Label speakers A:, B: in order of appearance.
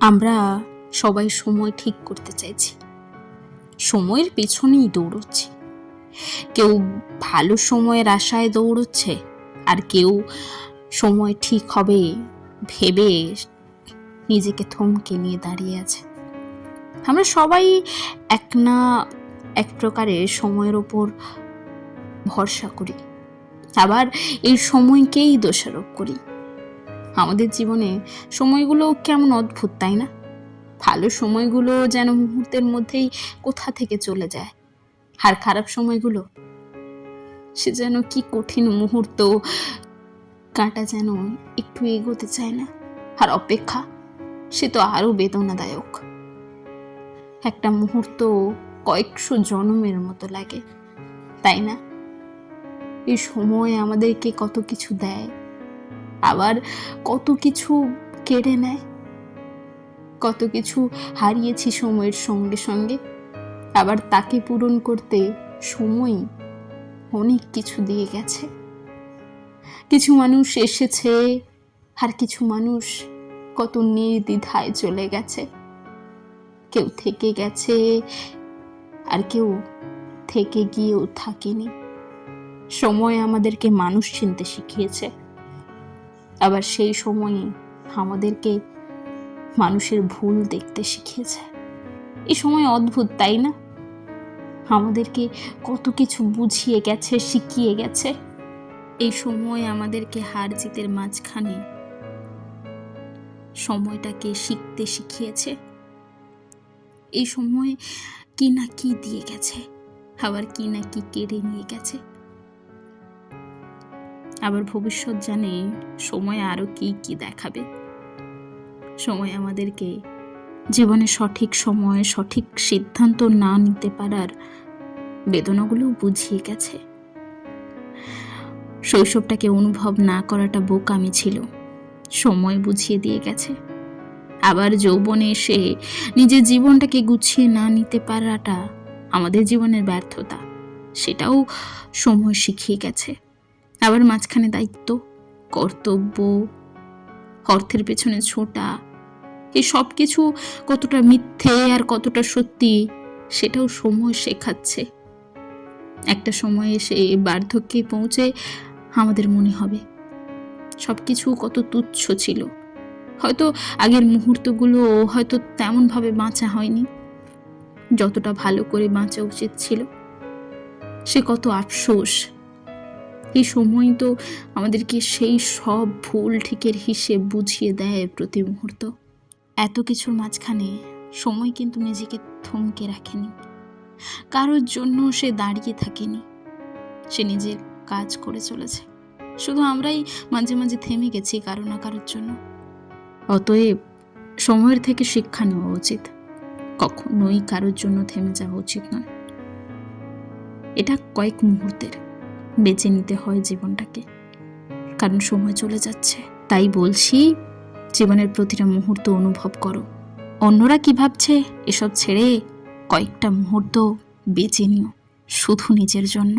A: আমরা সবাই সময় ঠিক করতে চাইছি, সময়ের পেছনেই দৌড়চ্ছি। কেউ ভালো সময়ের আশায় দৌড়চ্ছে, আর কেউ সময় ঠিক হবে ভেবে নিজেকে থমকে নিয়ে দাঁড়িয়ে আছে। আমরা সবাই এক না এক প্রকারের সময়ের ওপর ভরসা করি, আবার এই সময়কেই দোষারোপ করি। আমাদের জীবনে সময়গুলো কেমন অদ্ভুত, তাই না? ভালো সময়গুলো যেন মুহূর্তের মধ্যেই কোথা থেকে চলে যায়, আর খারাপ সময়গুলো সে যেন কি কঠিন মুহূর্ত, কাঁটা যেন একটু এগোতে চায় না, আর অপেক্ষা সে তো আরো বেদনাদায়ক। একটা মুহূর্ত কয়েকশো জন্মের মতো লাগে, তাই না? এই সময় আমাদেরকে কত কিছু দেয়, আবার কত কিছু কেড়ে নেয়। কত কিছু হারিয়েছি সময়ের সঙ্গে সঙ্গে, আবার তাকে পূরণ করতে সময় অনেক কিছু দিয়ে গেছে। কিছু মানুষ এসেছে, আর কিছু মানুষ কত নির্দ্বিধায় চলে গেছে। কেউ থেকে গেছে, আর কেউ থেকে গিয়েও থাকেনি। সময় আমাদেরকে মানুষ চিনতে শিখিয়েছে, আবার সেই সময়ই আমাদেরকে মানুষের ভুল দেখতে শিখিয়েছে। এই সময় অদ্ভুত, তাই না? আমাদেরকে কত কিছু বুঝিয়ে গেছে, শিখিয়ে গেছে। এই সময় আমাদেরকে হার জিতের মাঝখানে সময়টাকে শিখতে শিখিয়েছে। এই সময় কি না কি দিয়ে গেছে, আবার কি না কি কেড়ে নিয়ে গেছে। আবার ভবিষ্যৎ জানে সময় আরো কি কি দেখাবে। সময় আমাদেরকে জীবনে সঠিক সময়ে সঠিক সিদ্ধান্ত না নিতে পারার বেদনাগুলো বুঝিয়ে গেছে। শৈশবটাকে অনুভব না করাটা বোকামি ছিল, সময় বুঝিয়ে দিয়ে গেছে। আবার যৌবনে এসে নিজের জীবনটাকে গুছিয়ে না নিতে পারাটা আমাদের জীবনের ব্যর্থতা, সেটাও সময় শিখিয়ে গেছে। আবার মাঝখানে দায়িত্ব, কর্তব্য, অর্থের পেছনে ছোটা, এই সব কিছু কতটা মিথ্যে আর কতটা সত্যি সেটাও সময় শেখাচ্ছে। একটা সময় এসে বার্ধক্যে পৌঁছে আমাদের মনে হবে সবকিছু কত তুচ্ছ ছিল। হয়তো আগের মুহূর্তগুলো হয়তো তেমনভাবে বাঁচা হয়নি যতটা ভালো করে বাঁচা উচিত ছিল। সে কত আফসোস। এই সময় তো আমাদেরকে সেই সব ভুল ঠিকের হিসেব বুঝিয়ে দেয় প্রতি মুহূর্ত। এত কিছুর মাঝখানে সময় কিন্তু নিজেকে থমকে রাখেনি, কারোর জন্য সে দাঁড়িয়ে থাকেনি। সে নিজের কাজ করে চলেছে, শুধু আমরাই মাঝে মাঝে থেমে গেছি কারো না কারোর জন্য। অতএব সময়ের থেকে শিক্ষা নেওয়া উচিত, কখনোই কারোর জন্য থেমে যাওয়া উচিত নয়। এটা কয়েক মুহূর্তের, বেঁচে নিতে হয় জীবনটাকে, কারণ সময় চলে যাচ্ছে। তাই বলছি, জীবনের প্রতিটা মুহূর্ত অনুভব করো। অন্যরা কি ভাবছে এসব ছেড়ে কয়েকটা মুহূর্ত বেঁচে নিও, শুধু নিজের জন্য।